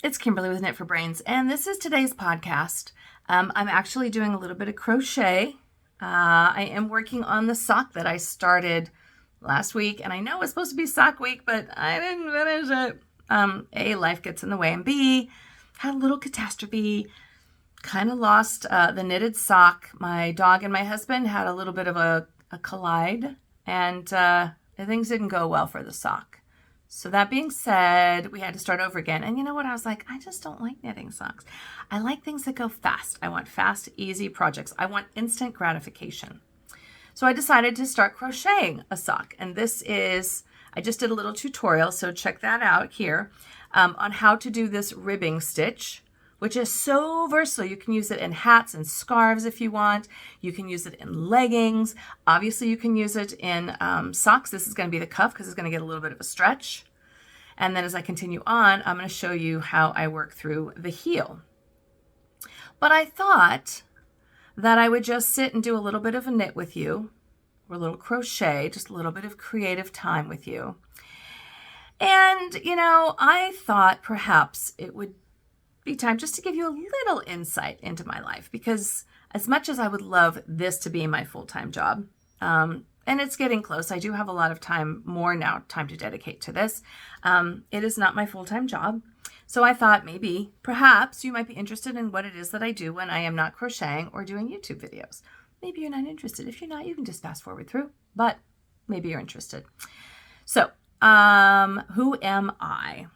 It's Kimberly with Knit for Brains, and this is today's podcast. I'm actually doing a little bit of crochet. I am working on the sock that I started last week, and I know it's supposed to be sock week, but I didn't finish it. A, life gets in the way, and B, had a little catastrophe. Kind of lost the knitted sock. My dog and my husband had a little bit of a collide, and things didn't go well for the sock. So that being said, we had to start over again. And you know what? I was like, I just don't like knitting socks. I like things that go fast. I want fast, easy projects. I want instant gratification. So I decided to start crocheting a sock. And this is, I just did a little tutorial, so check that out here, on how to do this ribbing stitch, which is so versatile. You can use it in hats and scarves if you want. You can use it in leggings. Obviously, you can use it in socks. This is going to be the cuff because it's going to get a little bit of a stretch. And then as I continue on, I'm going to show you how I work through the heel. But I thought that I would just sit and do a little bit of a knit with you, or a little crochet, just a little bit of creative time with you. And, you know, I thought perhaps it would be time just to give you a little insight into my life, because as much as I would love this to be my full-time job, and it's getting close, I do have a lot of time to dedicate to this. It is not my full-time job. So I thought maybe, perhaps you might be interested in what it is that I do when I am not crocheting or doing YouTube videos. Maybe you're not interested. If you're not, you can just fast forward through, but maybe you're interested. So, who am I?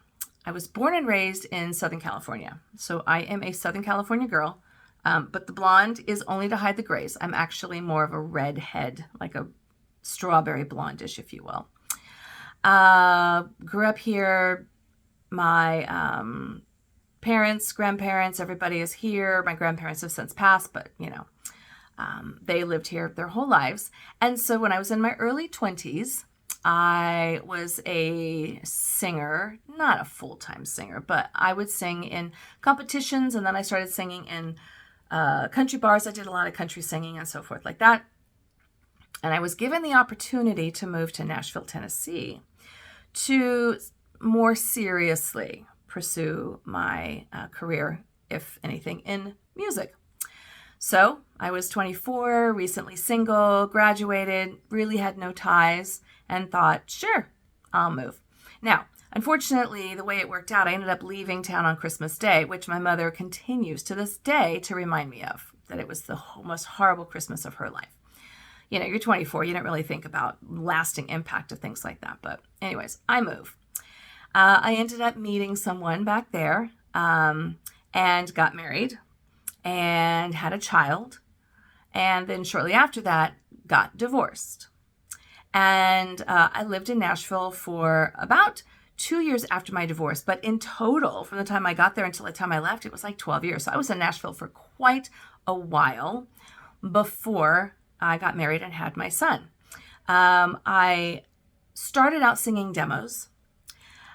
I was born and raised in Southern California. So I am a Southern California girl, but the blonde is only to hide the grays. I'm actually more of a redhead, like a strawberry blondish, if you will. Grew up here. My parents, grandparents, everybody is here. My grandparents have since passed, but you know, they lived here their whole lives. And so when I was in my early 20s, I was a singer, not a full-time singer, but I would sing in competitions, and then I started singing in country bars. I did a lot of country singing and so forth like that. And I was given the opportunity to move to Nashville, Tennessee, to more seriously pursue my career, if anything, in music. So I was 24, recently single, graduated, really had no ties, and thought, sure, I'll move. Now, unfortunately, the way it worked out, I ended up leaving town on Christmas Day, which my mother continues to this day to remind me of, that it was the most horrible Christmas of her life. You know, you're 24, you don't really think about lasting impact of things like that. But anyways, I move. I ended up meeting someone back there and got married and had a child. And then shortly after that, got divorced. And I lived in Nashville for about 2 years after my divorce. But in total, from the time I got there until the time I left, it was like 12 years. So I was in Nashville for quite a while before I got married and had my son. I started out singing demos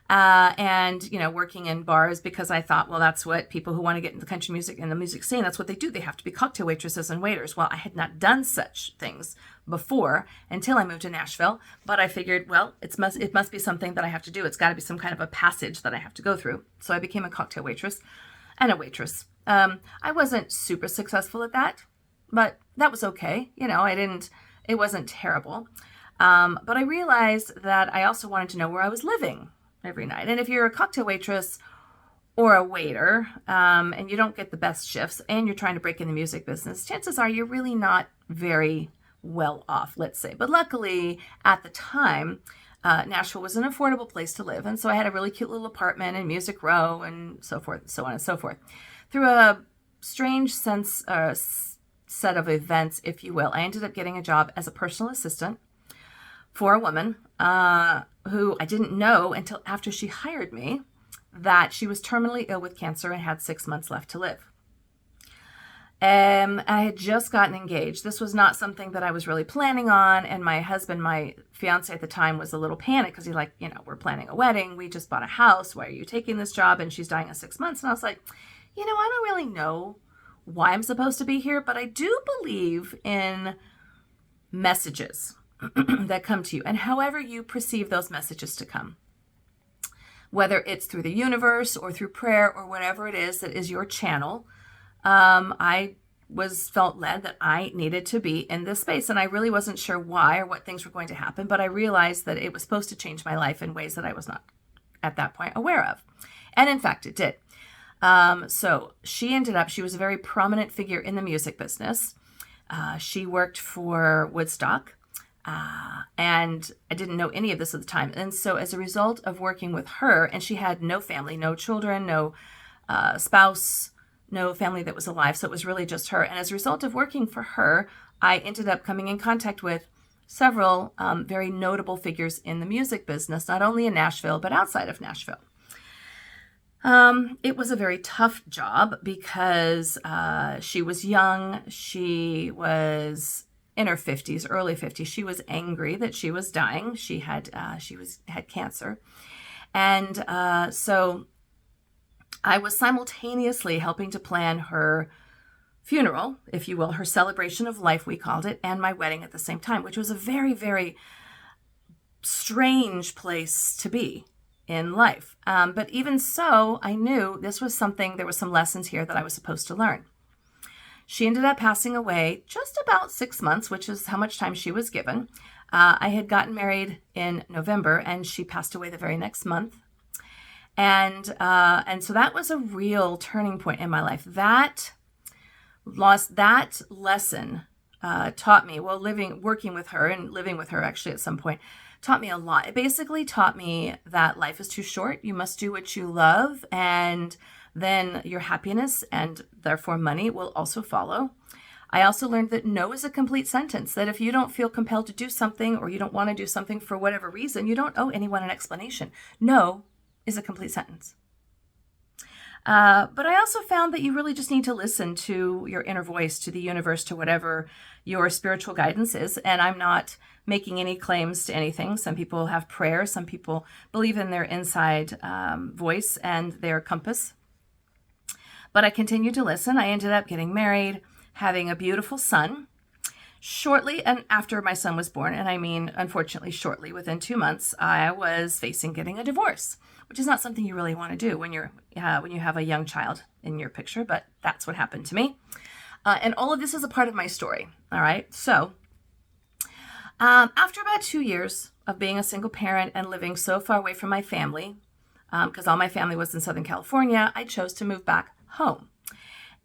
and, you know, working in bars because I thought, well, that's what people who want to get into country music and the music scene, that's what they do. They have to be cocktail waitresses and waiters. Well, I had not done such things before until I moved to Nashville, but I figured, well, it must be something that I have to do. It's got to be some kind of a passage that I have to go through. So I became a cocktail waitress and a waitress. I wasn't super successful at that, but that was okay. You know, it wasn't terrible. But I realized that I also wanted to know where I was living every night. And if you're a cocktail waitress or a waiter, and you don't get the best shifts and you're trying to break in the music business, chances are you're really not very well off, let's say. But luckily at the time, Nashville was an affordable place to live. And so I had a really cute little apartment in Music Row and so forth, so on and so forth. Through a strange set of events, if you will, I ended up getting a job as a personal assistant for a woman who I didn't know until after she hired me that she was terminally ill with cancer and had 6 months left to live. I had just gotten engaged. This was not something that I was really planning on. And my husband, my fiance at the time, was a little panicked because he's like, you know, we're planning a wedding. We just bought a house. Why are you taking this job? And she's dying in 6 months. And I was like, you know, I don't really know why I'm supposed to be here, but I do believe in messages that come to you and however you perceive those messages to come. whether it's through the universe or through prayer or whatever it is that is your channel. I felt led that I needed to be in this space, and I really wasn't sure why or what things were going to happen, but I realized that it was supposed to change my life in ways that I was not at that point aware of. And in fact, it did. So she was a very prominent figure in the music business. She worked for Woodstock, and I didn't know any of this at the time. And so as a result of working with her, and she had no family, no children, no spouse, no family that was alive. So it was really just her. And as a result of working for her, I ended up coming in contact with several very notable figures in the music business, not only in Nashville, but outside of Nashville. It was a very tough job because she was young. She was in her 50s, early 50s. She was angry that she was dying. She had cancer. And so I was simultaneously helping to plan her funeral, if you will, her celebration of life, we called it, and my wedding at the same time, which was a very, very strange place to be in life. But even so, I knew this was there was some lessons here that I was supposed to learn. She ended up passing away just about 6 months, which is how much time she was given. I had gotten married in November, and she passed away the very next month. And so that was a real turning point in my life. That lesson taught me, working with her and living with her actually at some point, taught me a lot. It basically taught me that life is too short. You must do what you love, and then your happiness and therefore money will also follow. I also learned that no is a complete sentence, that if you don't feel compelled to do something or you don't want to do something for whatever reason, you don't owe anyone an explanation. No is a complete sentence. But I also found that you really just need to listen to your inner voice, to the universe, to whatever your spiritual guidance is. And I'm not making any claims to anything. Some people have prayer. Some people believe in their inside voice and their compass. But I continued to listen. I ended up getting married, having a beautiful son. Shortly and after my son was born, and I mean, unfortunately, shortly, within 2 months, I was facing getting a divorce, which is not something you really want to do when you have a young child in your picture, but that's what happened to me. And all of this is a part of my story. All right. So after about 2 years of being a single parent and living so far away from my family, because all my family was in Southern California, I chose to move back home.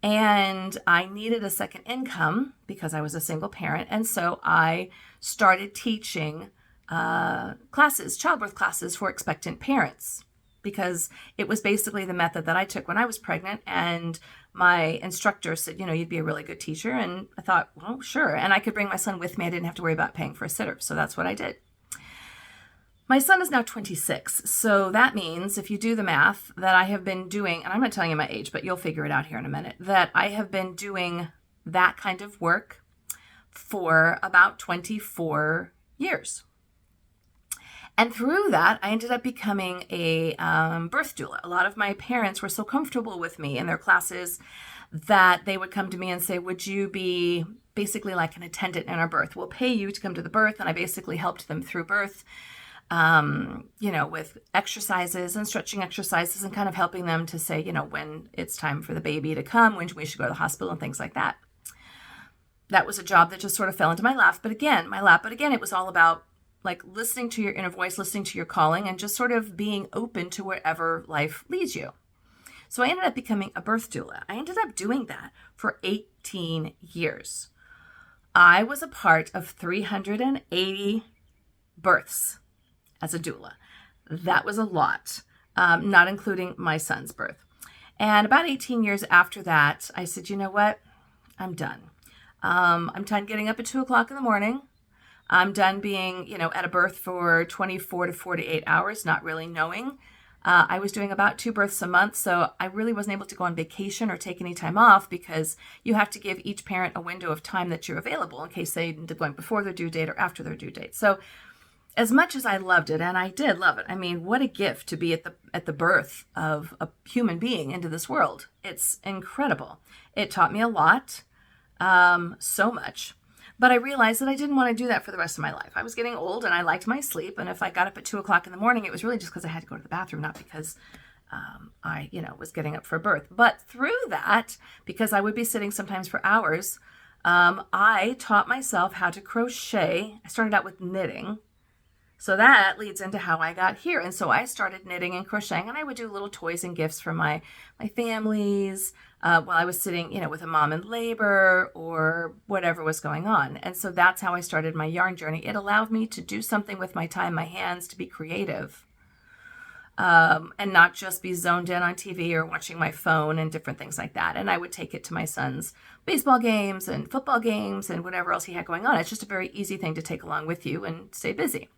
And I needed a second income because I was a single parent. And so I started teaching classes, childbirth classes for expectant parents, because it was basically the method that I took when I was pregnant. And my instructor said, you'd be a really good teacher. And I thought, well, sure. And I could bring my son with me. I didn't have to worry about paying for a sitter. So that's what I did. My son is now 26, so that means if you do the math that I have been doing, and I'm not telling you my age, but you'll figure it out here in a minute, that I have been doing that kind of work for about 24 years. And through that, I ended up becoming a birth doula. A lot of my parents were so comfortable with me in their classes that they would come to me and say, would you be basically like an attendant in our birth? We'll pay you to come to the birth. And I basically helped them through birth. With exercises and stretching exercises and kind of helping them to say, when it's time for the baby to come, when we should go to the hospital and things like that. That was a job that just sort of fell into my lap. But again, it was all about like listening to your inner voice, listening to your calling, and just sort of being open to wherever life leads you. So I ended up becoming a birth doula. I ended up doing that for 18 years. I was a part of 380 births as a doula. That was a lot, not including my son's birth. And about 18 years after that, I said, you know what? I'm done. I'm done getting up at 2 o'clock in the morning. I'm done being, at a birth for 24 to 48 hours, not really knowing. I was doing about 2 births a month, so I really wasn't able to go on vacation or take any time off because you have to give each parent a window of time that you're available in case they're going before their due date or after their due date. So as much as I loved it, and I did love it, I mean, what a gift to be at the birth of a human being into this world. It's incredible. It taught me a lot, so much. But I realized that I didn't want to do that for the rest of my life. I was getting old and I liked my sleep. And if I got up at 2 o'clock in the morning, it was really just because I had to go to the bathroom, not because I was getting up for birth. But through that, because I would be sitting sometimes for hours, I taught myself how to crochet. I started out with knitting. So that leads into how I got here. And so I started knitting and crocheting, and I would do little toys and gifts for my families while I was sitting, with a mom in labor or whatever was going on. And so that's how I started my yarn journey. It allowed me to do something with my time, my hands, to be creative, and not just be zoned in on TV or watching my phone and different things like that. And I would take it to my son's baseball games and football games and whatever else he had going on. It's just a very easy thing to take along with you and stay busy.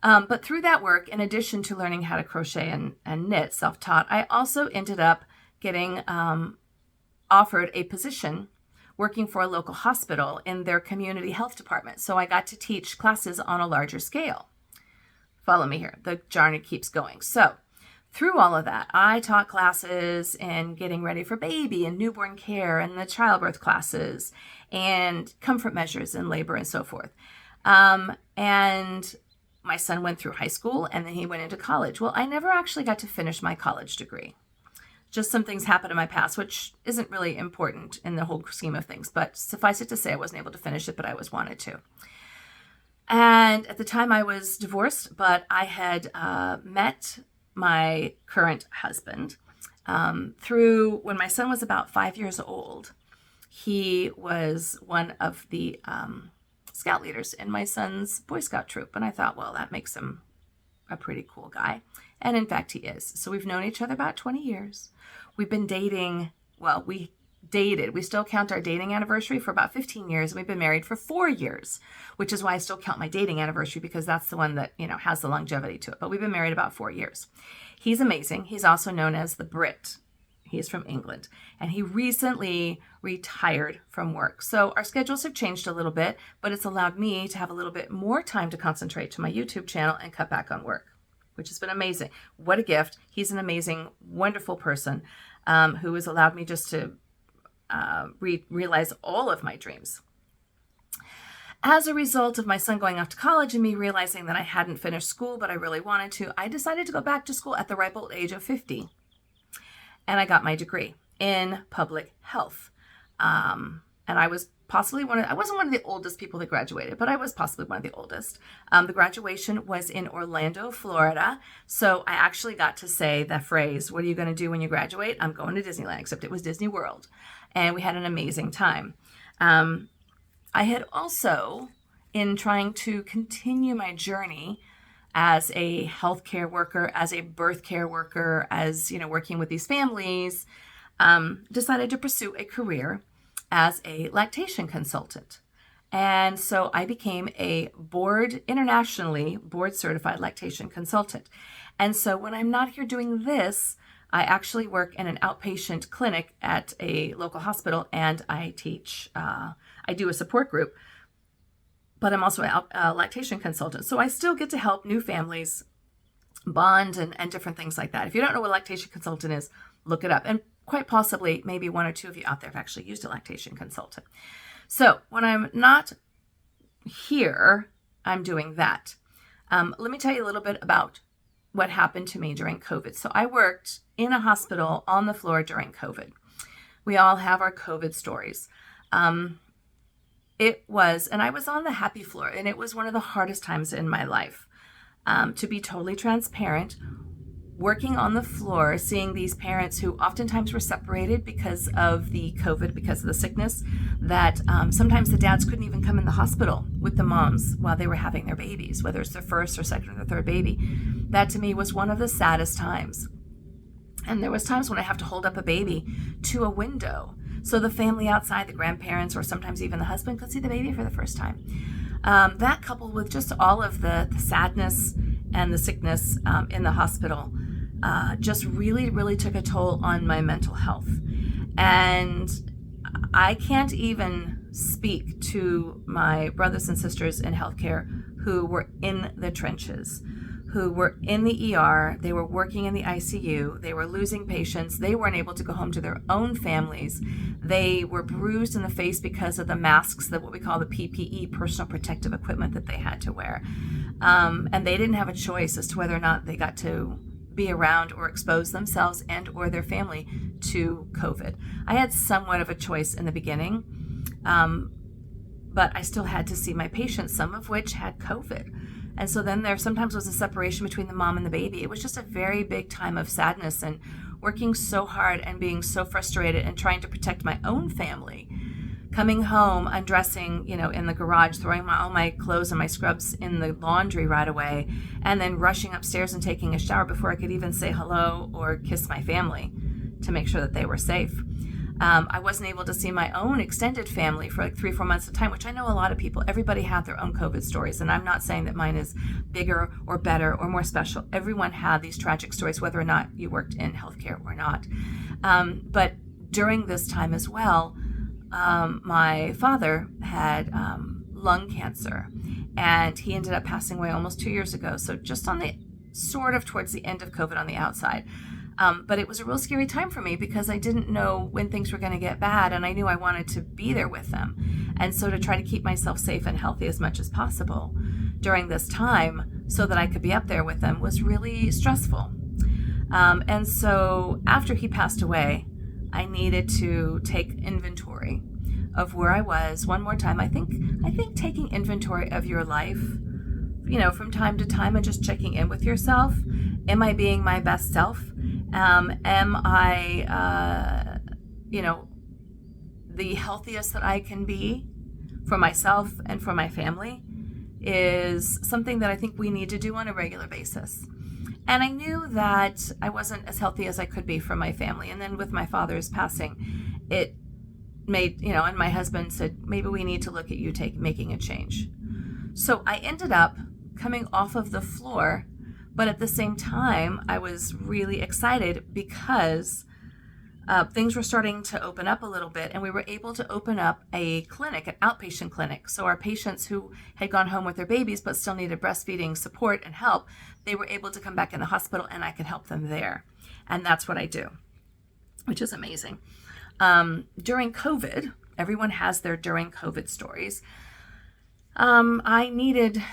But through that work, in addition to learning how to crochet and knit, self-taught, I also ended up getting offered a position working for a local hospital in their community health department. So I got to teach classes on a larger scale. Follow me here. The journey keeps going. So through all of that, I taught classes in getting ready for baby and newborn care and the childbirth classes and comfort measures in labor and so forth. And my son went through high school and then he went into college. Well, I never actually got to finish my college degree. Just some things happened in my past, which isn't really important in the whole scheme of things. But suffice it to say, I wasn't able to finish it, but I always wanted to. And at the time I was divorced, but I had met my current husband through when my son was about 5 years old. He was one of the scout leaders in my son's Boy Scout troop. And I thought, well, that makes him a pretty cool guy. And in fact, he is. So we've known each other about 20 years. We've been dating, we still count our dating anniversary for about 15 years. And we've been married for 4 years, which is why I still count my dating anniversary, because that's the one that, has the longevity to it. But we've been married about 4 years. He's amazing. He's also known as the Brit. He's from England, and he recently retired from work. So our schedules have changed a little bit, but it's allowed me to have a little bit more time to concentrate to my YouTube channel and cut back on work, which has been amazing. What a gift. He's an amazing, wonderful person who has allowed me just to realize all of my dreams. As a result of my son going off to college and me realizing that I hadn't finished school, but I really wanted to, I decided to go back to school at the ripe old age of 50. And I got my degree in public health. And I was possibly I wasn't one of the oldest people that graduated, but I was possibly one of the oldest. The graduation was in Orlando, Florida. So I actually got to say the phrase, what are you going to do when you graduate? I'm going to Disneyland, except it was Disney World. And we had an amazing time. I had also, in trying to continue my journey as a healthcare worker, as a birth care worker, as, working with these families, decided to pursue a career as a lactation consultant. And so I became a internationally board certified lactation consultant. And so when I'm not here doing this, I actually work in an outpatient clinic at a local hospital, and I teach, I do a support group, but I'm also a lactation consultant. So I still get to help new families bond and different things like that. If you don't know what a lactation consultant is, look it up. And quite possibly, maybe one or two of you out there have actually used a lactation consultant. So when I'm not here, I'm doing that. Let me tell you a little bit about what happened to me during COVID. So I worked in a hospital on the floor during COVID. We all have our COVID stories. And I was on the happy floor, and it was one of the hardest times in my life. To be totally transparent, working on the floor, seeing these parents who oftentimes were separated because of the COVID, because of the sickness, that sometimes the dads couldn't even come in the hospital with the moms while they were having their babies, whether it's their first or second or their third baby. That to me was one of the saddest times. And there was times when I have to hold up a baby to a window so the family outside, the grandparents, or sometimes even the husband, could see the baby for the first time. That coupled with just all of the sadness and the sickness in the hospital just really, really took a toll on my mental health. And I can't even speak to my brothers and sisters in healthcare who were in the trenches, who were in the ER. They were working in the ICU. They were losing patients. They weren't able to go home to their own families. They were bruised in the face because of the masks, that what we call the PPE, personal protective equipment, that they had to wear. And they didn't have a choice as to whether or not they got to be around or expose themselves and or their family to COVID. I had somewhat of a choice in the beginning, but I still had to see my patients, some of which had COVID. And so then there sometimes was a separation between the mom and the baby. It was just a very big time of sadness and working so hard and being so frustrated and trying to protect my own family. Coming home, undressing, in the garage, throwing all my clothes and my scrubs in the laundry right away, and then rushing upstairs and taking a shower before I could even say hello or kiss my family to make sure that they were safe. I wasn't able to see my own extended family for like 3-4 months at a time, which I know a lot of people, everybody had their own COVID stories. And I'm not saying that mine is bigger or better or more special. Everyone had these tragic stories, whether or not you worked in healthcare or not. But during this time as well, my father had lung cancer, and he ended up passing away almost 2 years ago. So just on the sort of towards the end of COVID on the outside. But it was a real scary time for me because I didn't know when things were going to get bad, and I knew I wanted to be there with them. And so to try to keep myself safe and healthy as much as possible during this time so that I could be up there with them was really stressful. And so after he passed away, I needed to take inventory of where I was one more time. I think taking inventory of your life, from time to time, and just checking in with yourself. Am I being my best self? Am I, the healthiest that I can be for myself and for my family, is something that I think we need to do on a regular basis. And I knew that I wasn't as healthy as I could be for my family. And then with my father's passing, it made, and my husband said, maybe we need to look at you making a change. So I ended up coming off of the floor, but at the same time, I was really excited because things were starting to open up a little bit, and we were able to open up a clinic, an outpatient clinic. So our patients who had gone home with their babies but still needed breastfeeding support and help, they were able to come back in the hospital, and I could help them there. And that's what I do, which is amazing. During COVID, everyone has their during COVID stories. I needed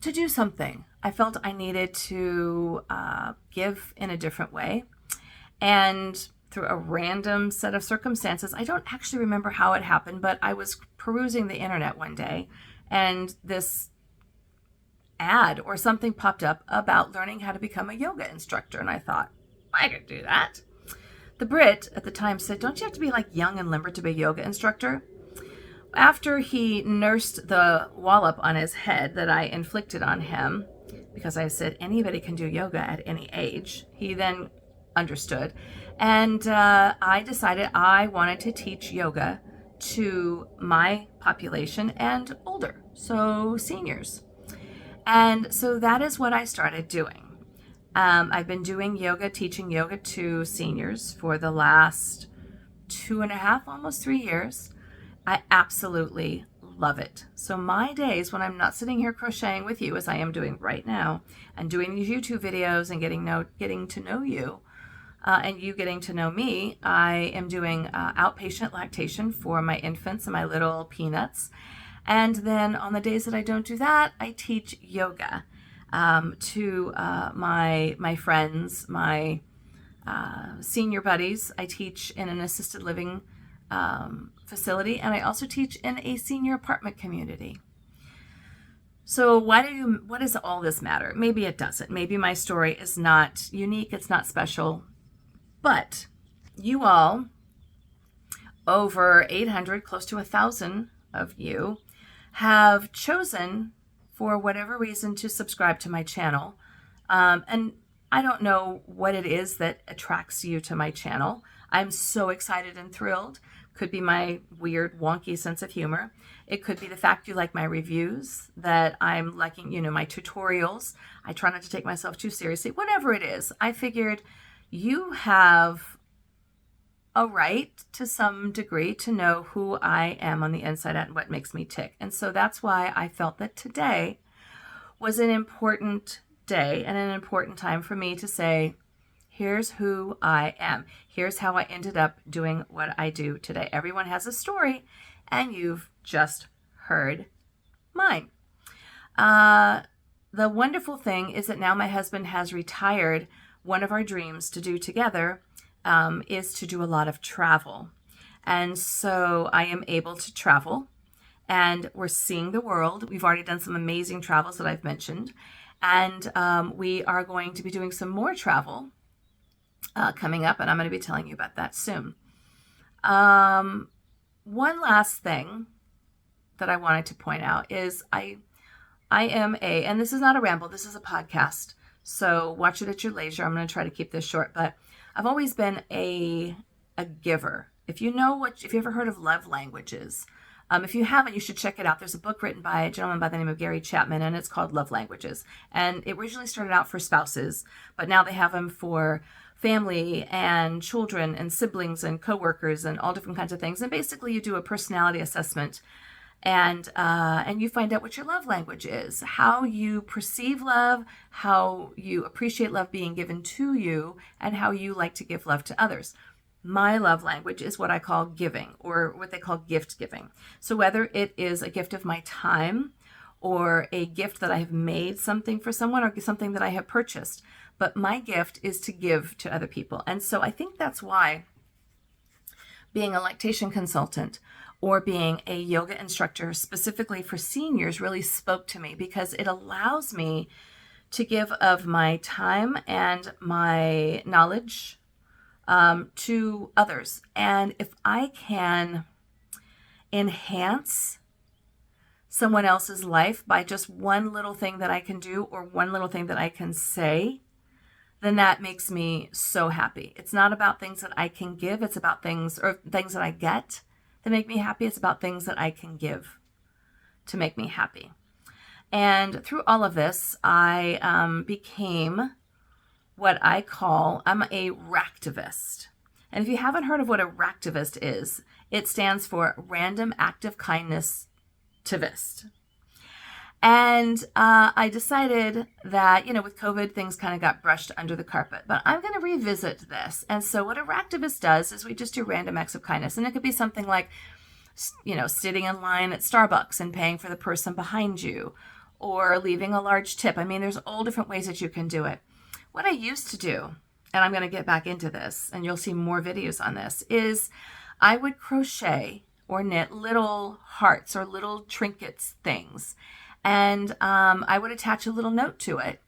to do something. I felt I needed to give in a different way. And through a random set of circumstances, I don't actually remember how it happened, but I was perusing the internet one day, and this ad or something popped up about learning how to become a yoga instructor. And I thought, I could do that. The Brit at the time said, don't you have to be like young and limber to be a yoga instructor? After he nursed the wallop on his head that I inflicted on him, because I said anybody can do yoga at any age, he then understood. And I decided I wanted to teach yoga to my population and older, so seniors. And so that is what I started doing. I've been doing yoga, teaching yoga to seniors for the last 2.5, almost 3 years. I absolutely love it. So my days when I'm not sitting here crocheting with you, as I am doing right now, and doing these YouTube videos and getting to know you, and you getting to know me, I am doing outpatient lactation for my infants and my little peanuts. And then on the days that I don't do that, I teach yoga to my friends, my senior buddies. I teach in an assisted living facility, and I also teach in a senior apartment community. So what does all this matter? Maybe it doesn't. Maybe my story is not unique, it's not special, but you all, over 800, close to 1,000 of you, have chosen, for whatever reason, to subscribe to my channel. And I don't know what it is that attracts you to my channel. I'm so excited and thrilled. Could be my weird, wonky sense of humor. It could be the fact you like my reviews, that I'm liking, my tutorials. I try not to take myself too seriously. Whatever it is, I figured you have a right to some degree to know who I am on the inside and what makes me tick. And so that's why I felt that today was an important day and an important time for me to say, here's who I am. Here's how I ended up doing what I do today. Everyone has a story, and you've just heard mine. The wonderful thing is that now my husband has retired. One of our dreams to do together is to do a lot of travel. And so I am able to travel, and we're seeing the world. We've already done some amazing travels that I've mentioned. And we are going to be doing some more travel coming up, and I'm going to be telling you about that soon. One last thing that I wanted to point out is I am and this is not a ramble, this is a podcast, so watch it at your leisure. I'm going to try to keep this short, but I've always been a giver. If you ever heard of love languages, if you haven't, you should check it out. There's a book written by a gentleman by the name of Gary Chapman, and it's called Love Languages. And it originally started out for spouses, but now they have them for family and children and siblings and coworkers and all different kinds of things. And basically you do a personality assessment, and you find out what your love language is, how you perceive love, how you appreciate love being given to you, and how you like to give love to others. My love language is what I call giving, or what they call gift giving. So whether it is a gift of my time, or a gift that I have made something for someone, or something that I have purchased, but my gift is to give to other people. And so I think that's why being a lactation consultant or being a yoga instructor specifically for seniors really spoke to me, because it allows me to give of my time and my knowledge to others. And if I can enhance someone else's life by just one little thing that I can do, or one little thing that I can say, then that makes me so happy. It's not about things that I can give. It's about things that I get that make me happy. It's about things that I can give to make me happy. And through all of this, I became what I call, I'm a racktivist. And if you haven't heard of what a racktivist is, it stands for Random Active Kindness Tivist. And I decided that, with COVID, things kind of got brushed under the carpet, but I'm going to revisit this. And so what a racktivist does is we just do random acts of kindness. And it could be something like, sitting in line at Starbucks and paying for the person behind you, or leaving a large tip. I mean, there's all different ways that you can do it. What I used to do, and I'm going to get back into this, and you'll see more videos on this, is I would crochet or knit little hearts or little trinkets things. And I would attach a little note to it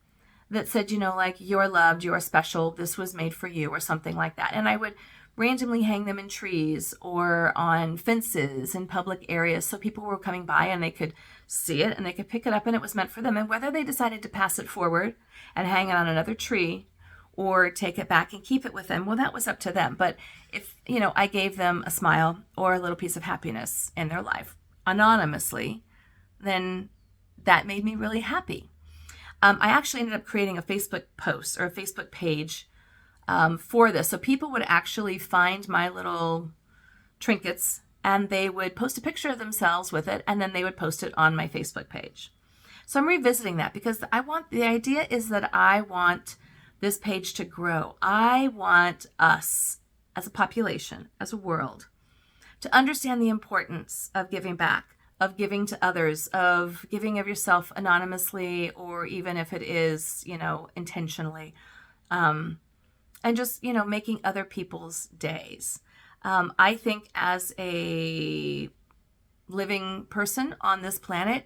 that said, like, you're loved, you're special, this was made for you, or something like that. And I would randomly hang them in trees or on fences in public areas, so people were coming by and they could see it and they could pick it up, and it was meant for them. And whether they decided to pass it forward and hang it on another tree or take it back and keep it with them, well, that was up to them. But if, I gave them a smile or a little piece of happiness in their life anonymously, then that made me really happy. I actually ended up creating a Facebook post or a Facebook page for this. So people would actually find my little trinkets, and they would post a picture of themselves with it, and then they would post it on my Facebook page. So I'm revisiting that, because the idea is that I want this page to grow. I want us as a population, as a world, to understand the importance of giving back, of giving to others, of giving of yourself anonymously, or even if it is, intentionally, and just, making other people's days. I think as a living person on this planet,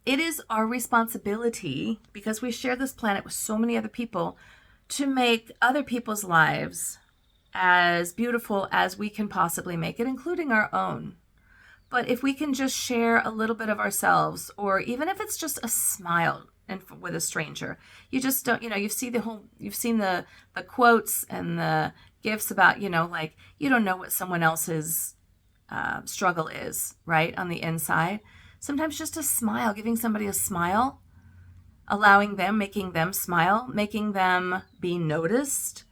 it is our responsibility, because we share this planet with so many other people, to make other people's lives as beautiful as we can possibly make it, including our own. But if we can just share a little bit of ourselves, or even if it's just a smile with a stranger, you just don't, you've seen the quotes and the gifts about, like, you don't know what someone else's struggle is, right, on the inside. Sometimes just a smile, giving somebody a smile, allowing them, making them smile, making them be noticed,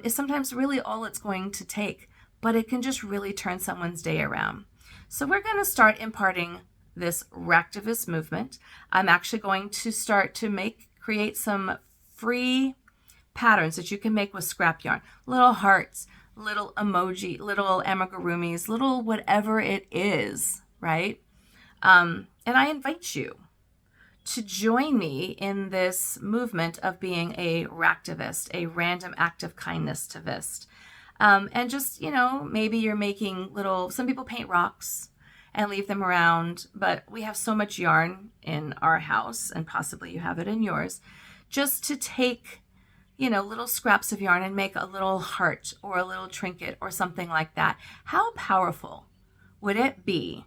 is sometimes really all it's going to take. But it can just really turn someone's day around. So we're going to start imparting this racktivist movement. I'm actually going to start to create some free patterns that you can make with scrap yarn. Little hearts, little emoji, little amigurumis, little whatever it is, right? And I invite you to join me in this movement of being a racktivist, a random act of kindness tivist. And just, maybe you're making some people paint rocks and leave them around, but we have so much yarn in our house, and possibly you have it in yours, just to take, little scraps of yarn and make a little heart or a little trinket or something like that. How powerful would it be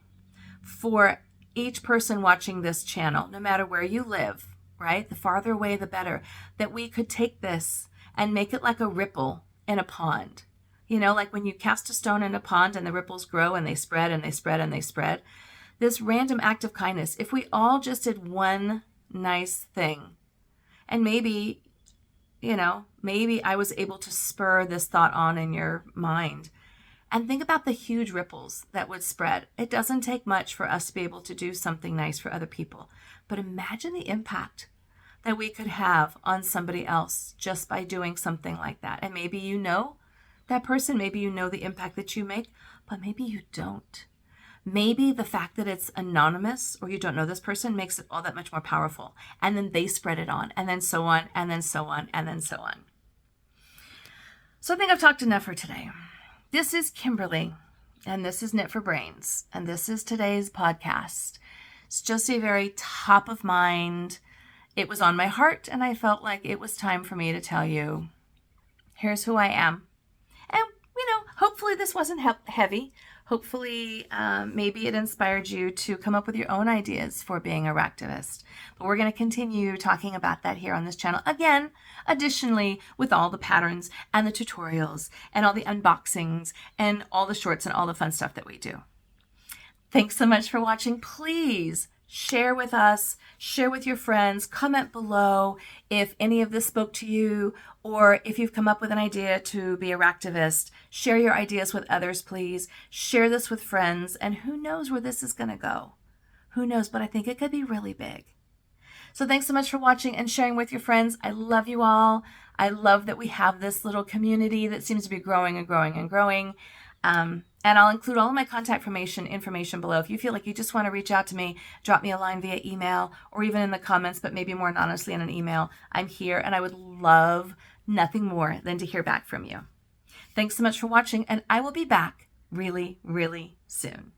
for each person watching this channel, no matter where you live, right? The farther away, the better, that we could take this and make it like a ripple in a pond. Like when you cast a stone in a pond and the ripples grow and they spread and they spread and they spread. This random act of kindness, if we all just did one nice thing, and maybe I was able to spur this thought on in your mind. And think about the huge ripples that would spread. It doesn't take much for us to be able to do something nice for other people. But imagine the impact that we could have on somebody else just by doing something like that. And maybe you know that person, maybe you know the impact that you make, but maybe you don't. Maybe the fact that it's anonymous or you don't know this person makes it all that much more powerful. And then they spread it on, and then so on, and then so on, and then so on. So I think I've talked enough for today. This is Kimberly, and this is Knit for Brains, and this is today's podcast. It's just a very top of mind. It was on my heart, and I felt like it was time for me to tell you, here's who I am. And, hopefully this wasn't heavy. Hopefully, maybe it inspired you to come up with your own ideas for being a racktivist. But we're going to continue talking about that here on this channel. Again, additionally, with all the patterns and the tutorials and all the unboxings and all the shorts and all the fun stuff that we do. Thanks so much for watching. Please share with us, share with your friends, comment below if any of this spoke to you, or if you've come up with an idea to be a racktivist. Share your ideas with others, please. Share this with friends, and who knows where this is going to go. Who knows, but I think it could be really big. So thanks so much for watching and sharing with your friends. I love you all. I love that we have this little community that seems to be growing and growing and growing. And I'll include all of my contact information below. If you feel like you just want to reach out to me, drop me a line via email or even in the comments, but maybe more honestly in an email. I'm here, and I would love nothing more than to hear back from you. Thanks so much for watching, and I will be back really, really soon.